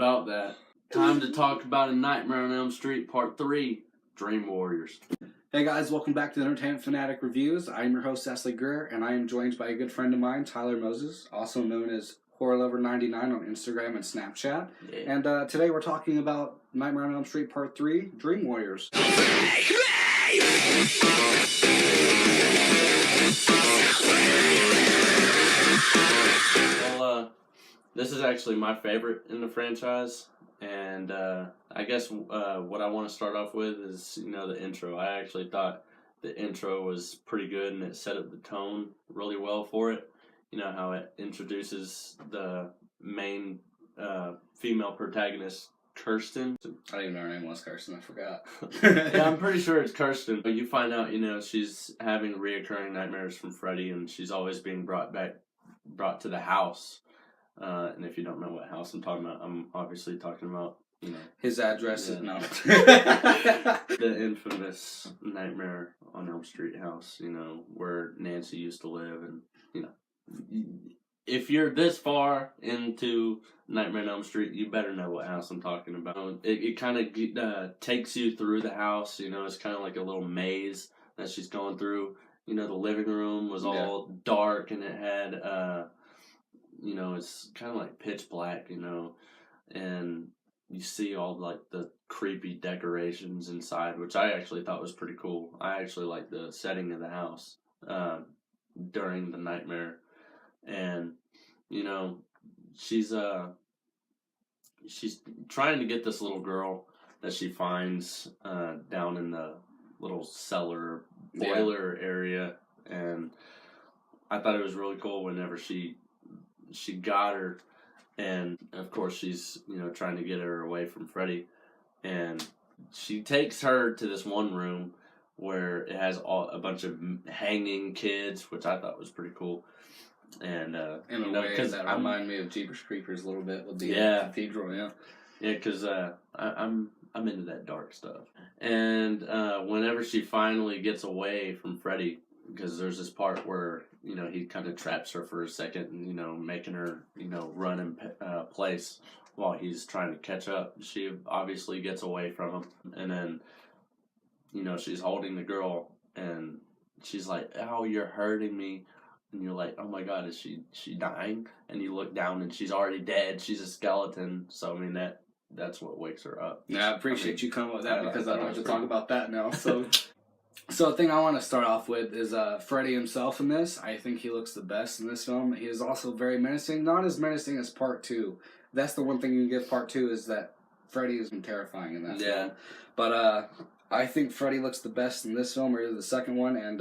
about that. Time to talk about A Nightmare on Elm Street Part 3, Dream Warriors. Hey guys, welcome back to Entertainment Fanatic Reviews. I'm your host, Ashley Greer, and I am joined by a good friend of mine, Tyler Moses, also known as horrorlover99 on Instagram and Snapchat. Yeah. And today we're talking about Nightmare on Elm Street Part 3, Dream Warriors. Well, this is actually my favorite in the franchise. And I guess what I want to start off with is, the intro. I actually thought the intro was pretty good and it set up the tone really well for it. You know, how it introduces the main female protagonist, Kirsten. I didn't even know her name was Kirsten, I forgot. Yeah, I'm pretty sure it's Kirsten. But you find out, she's having reoccurring nightmares from Freddy and she's always being brought to the house. And if you don't know what house I'm talking about, I'm obviously talking about, his address is not. The infamous Nightmare on Elm Street house, where Nancy used to live. And, if you're this far into Nightmare on Elm Street, you better know what house I'm talking about. It kind of takes you through the house, it's kind of like a little maze that she's going through. The living room was all dark and it had, it's kind of like pitch black, and you see all like the creepy decorations inside, which I actually thought was pretty cool. I actually like the setting of the house during the nightmare, and she's trying to get this little girl that she finds down in the little cellar boiler area, and I thought it was really cool whenever she got her, and of course she's trying to get her away from Freddy, and she takes her to this one room where it has a bunch of hanging kids, which I thought was pretty cool. And in a way that reminded me of Jeepers Creepers a little bit with the cathedral, because I'm into that dark stuff. And whenever she finally gets away from Freddy, because there's this part where he kind of traps her for a second and making her run in place while he's trying to catch up. She obviously gets away from him, and then she's holding the girl and she's like, "Oh, you're hurting me," and you're like, "Oh my God, is she dying?" And you look down and she's already dead. She's a skeleton. So I mean that's what wakes her up. Yeah, I appreciate you coming with that because I don't have to talk about that now. So the thing I want to start off with is Freddy himself in this. I think he looks the best in this film. He is also very menacing. Not as menacing as Part 2. That's the one thing you can give Part 2 is that Freddy is terrifying in that film. But I think Freddy looks the best in this film, or the second one. And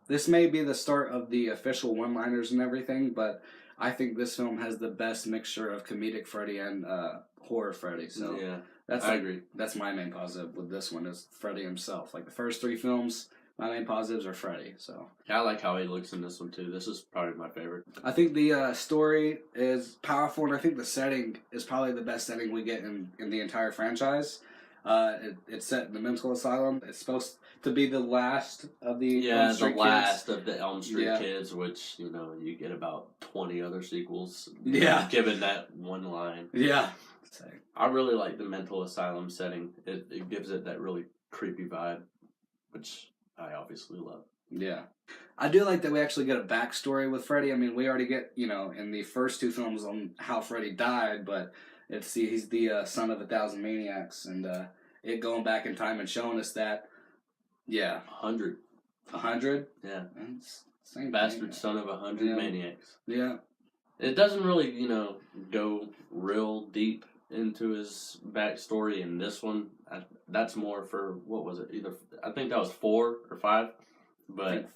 this may be the start of the official one-liners and everything, but I think this film has the best mixture of comedic Freddy and horror Freddy. So yeah. I agree. That's my main positive with this one is Freddy himself. Like the first three films, my main positives are Freddy. So yeah, I like how he looks in this one too. This is probably my favorite. I think the story is powerful, and I think the setting is probably the best setting we get in the entire franchise. It's set in the mental asylum. It's supposed to be the last of the Elm Street last kids. of the Elm Street kids, which you get about 20 other sequels. Given that one line. Yeah. I really like the mental asylum setting. It gives it that really creepy vibe, which I obviously love. Yeah. I do like that we actually get a backstory with Freddy. I mean, we already get, in the first two films on how Freddy died, but he's the son of 1,000 maniacs, and it going back in time and showing us that, 100. 100? Yeah. Same bastard thing, son of 100 maniacs. Yeah. It doesn't really, go real deep into his backstory in this one. That's more for, what was it? I think that was 4 or 5. But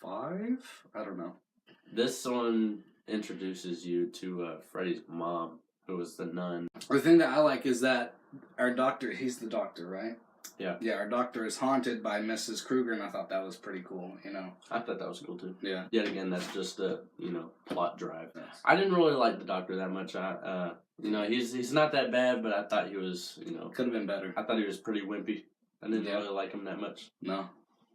5? I don't know. This one introduces you to Freddy's mom, who was the nun. The thing that I like is that our doctor, he's the doctor, right? Yeah. Yeah, our doctor is haunted by Mrs. Krueger, and I thought that was pretty cool, I thought that was cool, too. Yeah. Yet again, that's just a, plot drive. Yes. I didn't really like the doctor that much. He's not that bad, but I thought he was, Could have been better. I thought he was pretty wimpy. I didn't really like him that much. No.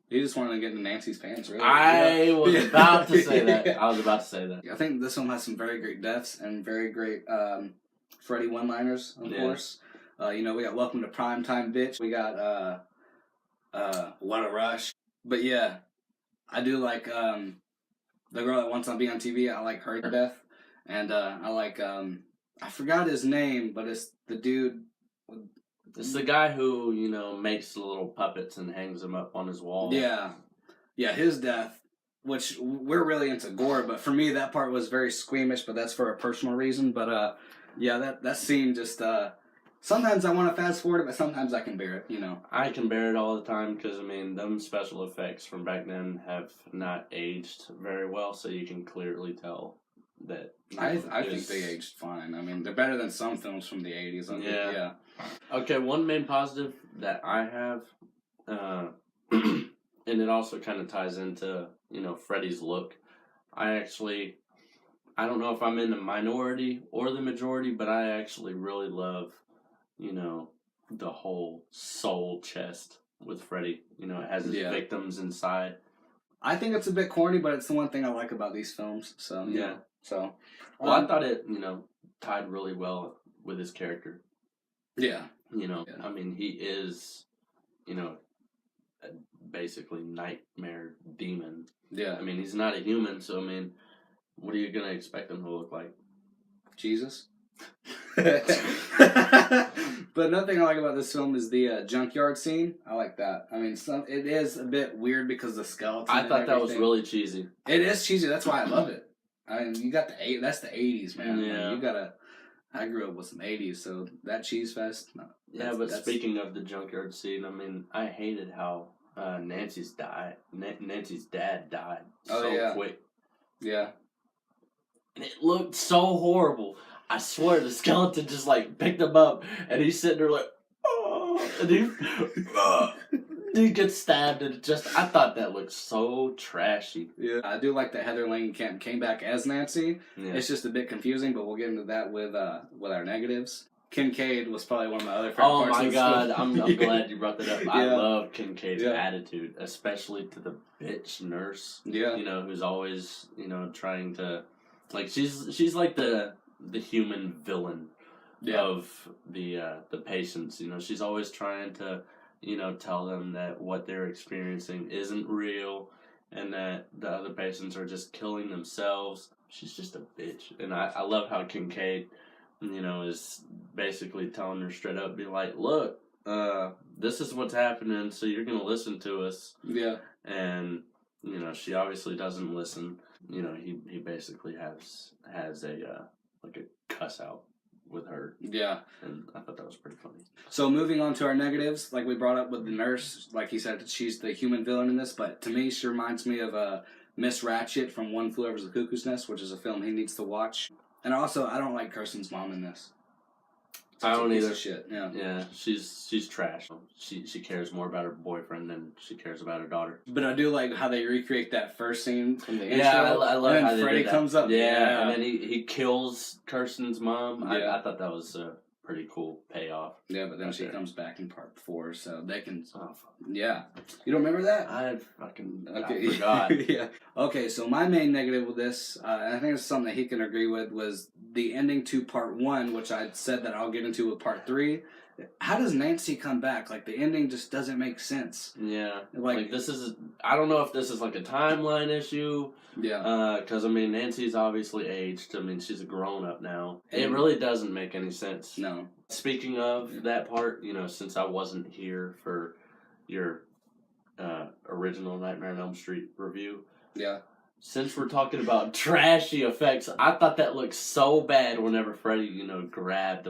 He just wanted to get into Nancy's pants, really. I was about to say that. I think this film has some very great deaths and very great Freddy one-liners, of course. We got Welcome to Primetime, Bitch. We got What a Rush. But yeah, I do like the girl that wants to be on TV. I like her to death. And I like, I forgot his name, but it's the dude. It's the guy who, makes the little puppets and hangs them up on his wall. Yeah. Yeah, his death, which we're really into gore, but for me that part was very squeamish, but that's for a personal reason. But yeah, that scene just, sometimes I want to fast forward it, but sometimes I can bear it, I can bear it all the time because, them special effects from back then have not aged very well, so you can clearly tell that. I think they aged fine. They're better than some films from the 80s. Yeah. Okay, one main positive that I have, and it also kind of ties into, Freddy's look. I don't know if I'm in the minority or the majority, but I actually really love, the whole soul chest with Freddy. It has his victims inside. I think it's a bit corny, but it's the one thing I like about these films. So, yeah. So, well, I thought it, tied really well with his character. Yeah. He is, basically nightmare demon. Yeah. He's not a human, so what are you gonna expect him to look like? Jesus. But another thing I like about this film is the junkyard scene. I like that. It is a bit weird because the skeleton. I thought that was really cheesy. It is cheesy. That's why I love it. You got that's the 80s, man. Yeah. I grew up with some 80s, so that cheese fest. No, speaking of the junkyard scene, I hated how Nancy's dad died quick. Yeah. And it looked so horrible. I swear the skeleton just picked him up and he's sitting there oh, and he gets stabbed and I thought that looked so trashy. Yeah. I do like that Heather Langenkamp came back as Nancy. Yeah. It's just a bit confusing, but we'll get into that with our negatives. Kincaid was probably one of my other favorite parts. Oh my god, I'm glad you brought that up. I love Kincaid's attitude, especially to the bitch nurse. Yeah. Who's always, trying to she's like the human villain of the patients. She's always trying to, tell them that what they're experiencing isn't real and that the other patients are just killing themselves. She's just a bitch. And I love how Kincaid, is basically telling her straight up, be like, look, this is what's happening, so you're going to listen to us. Yeah. And, she obviously doesn't listen. He basically has a cuss out with her. Yeah. And I thought that was pretty funny. So moving on to our negatives, like we brought up with the nurse, like he said, she's the human villain in this, but to me, she reminds me of Miss Ratched from One Flew Over the Cuckoo's Nest, which is a film he needs to watch. And also, I don't like Kirsten's mom in this. I don't either. Shit. Yeah. Yeah, she's trash. She cares more about her boyfriend than she cares about her daughter. But I do like how they recreate that first scene from the intro. Yeah, I love how Freddy comes up. Yeah, and then he kills Kirsten's mom. Yeah. I thought that was a pretty cool payoff. Yeah, but then she comes back in part 4, so they can. Yeah, you don't remember that? I forgot. Yeah. Okay, so my main negative with this, and I think it's something that he can agree with, was the ending to part 1, which I said that I'll get into with part 3. How does Nancy come back? The ending just doesn't make sense. Yeah. This is, I don't know if this is a timeline issue. Yeah. Because, Nancy's obviously aged. She's a grown-up now. It really doesn't make any sense. No. Speaking of that part, since I wasn't here for your original Nightmare on Elm Street review. Yeah. Since we're talking about trashy effects, I thought that looked so bad whenever Freddy, grabbed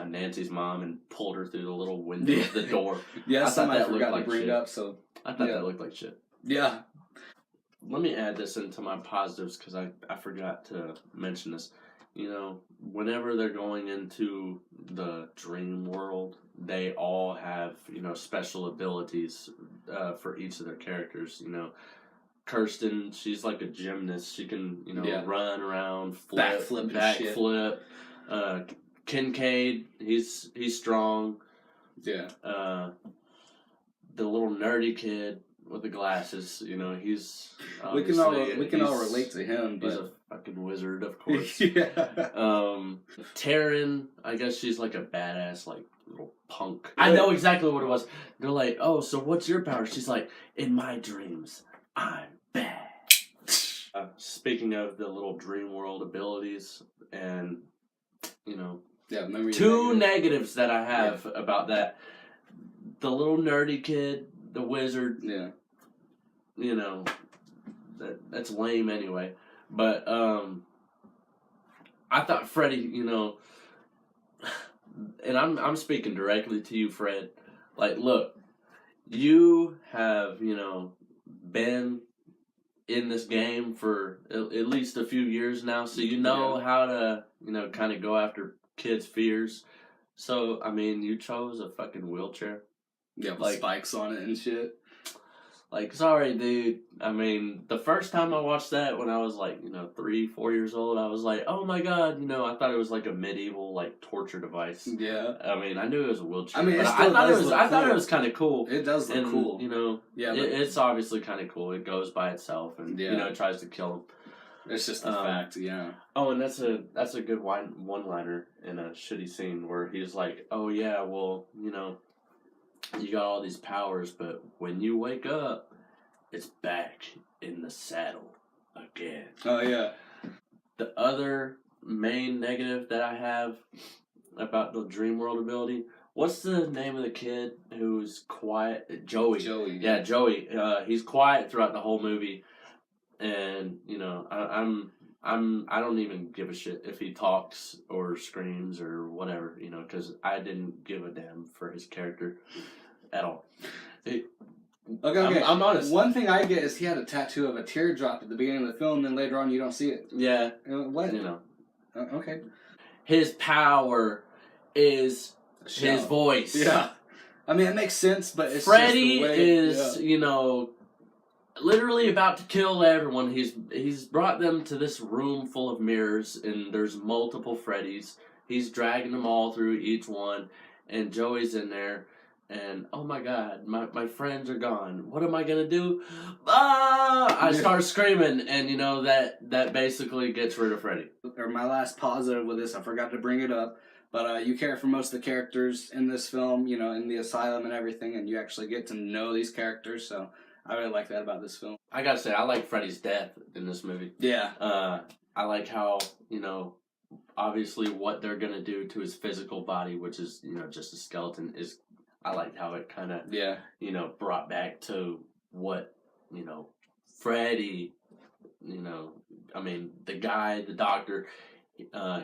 Nancy's mom and pulled her through the little window of the door. Yeah, I forgot to bring it up, so... I thought that looked like shit. Yeah. Let me add this into my positives, because I forgot to mention this. Whenever they're going into the dream world, they all have, special abilities for each of their characters, Kirsten, she's like a gymnast. She can, run around, backflip. Kincaid, he's strong. Yeah. The little nerdy kid, with the glasses. You know, he's we can all relate to him, but he's a fucking wizard, of course. Yeah. Taryn, I guess she's like a badass, like little punk. I know exactly what it was. They're like, oh, so what's your power? She's like, in my dreams, I'm bad. Speaking of the little dream world abilities, and you know, two negatives that I have about that: the little nerdy kid, the wizard. Yeah, you know, that's lame anyway. But I thought Freddy, you know, and I'm speaking directly to you, Fred. Like, look, you have, you know, been in this game for at least a few years now, so you know how to, you know, kind of go after kids' fears. So, I mean, you chose a fucking wheelchair. Yeah, with like spikes on it and shit. Like, sorry, dude. I mean, the first time I watched that when I was like, you know, 3-4 years old, I was like, oh my god, you know, I thought it was like a medieval like torture device. Yeah. I mean, I knew it was a wheelchair. I mean, but I thought it was kind of cool. It does look cool. You know, it's obviously kind of cool. It goes by itself, and you know, it tries to kill him. It's just the fact, yeah. Oh, and that's a good one-liner in a shitty scene where he's like, oh yeah, well, you know, you got all these powers, but when you wake up, it's back in the saddle again. Oh, yeah. The other main negative that I have about the dream world ability, what's the name of the kid who's quiet? Joey. Yeah, Joey. He's quiet throughout the whole movie, and you know, I don't even give a shit if he talks or screams or whatever, you know, because I didn't give a damn for his character at all. Okay. I'm honest. One thing I get is he had a tattoo of a teardrop at the beginning of the film, and later on you don't see it. Yeah. What? You know. Okay. His power is his voice. Yeah. I mean, it makes sense, but it's Freddy just the way, is, you know, literally about to kill everyone. He's brought them to this room full of mirrors, and there's multiple Freddys. He's dragging them all through each one, and Joey's in there. And oh my god, my friends are gone. What am I gonna do? Ah! I start screaming, and you know that basically gets rid of Freddy. Or my last positive with this, I forgot to bring it up, but you care for most of the characters in this film, you know, in the asylum and everything, and you actually get to know these characters. So I really like that about this film. I gotta say, I like Freddy's death in this movie. Yeah. I like how, you know, obviously what they're gonna do to his physical body, which is, you know, just a skeleton, is. I liked how it kind of, you know, brought back to what, you know, Freddy, you know, I mean, the doctor,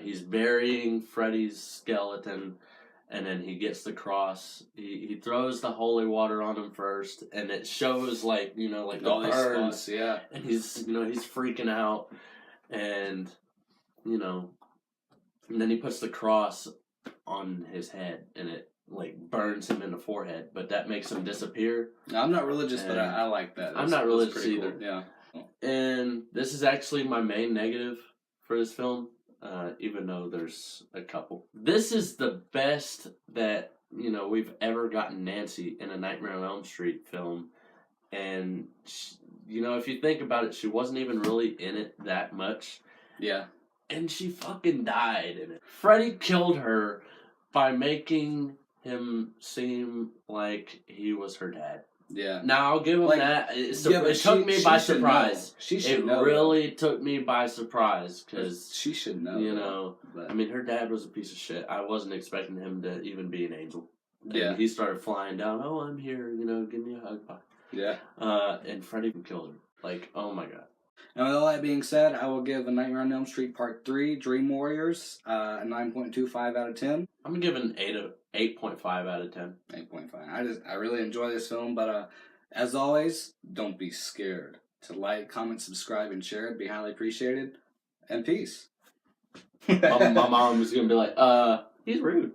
he's burying Freddy's skeleton, and then he gets the cross. He throws the holy water on him first, and it shows, like, you know, like the burns. Spots, yeah. And he's, you know, he's freaking out, and, you know, and then he puts the cross on his head, and it, like, burns him in the forehead, but that makes him disappear. I'm not religious, but I like that. I'm not religious either. Cool. Yeah. And this is actually my main negative for this film, even though there's a couple. This is the best that, you know, we've ever gotten Nancy in a Nightmare on Elm Street film. And, you know, if you think about it, she wasn't even really in it that much. Yeah. And she fucking died in it. Freddy killed her by making him seem like he was her dad. Yeah. Now, I'll give him that. It took me by surprise. She should know. It really took me by surprise, because she should know. You know, I mean, her dad was a piece of shit. I wasn't expecting him to even be an angel. Yeah. And he started flying down. Oh, I'm here. You know, give me a hug. Bye. Yeah. And Freddy killed her. Like, oh my god. And with all that being said, I will give A Nightmare on Elm Street Part 3, Dream Warriors, a 9.25 out of 10. I'm going to give it an 8.5 out of 10. 8.5. I really enjoy this film, but as always, don't be scared. To like, comment, subscribe, and share it. Be highly appreciated. And peace. My mom was going to be like, he's rude.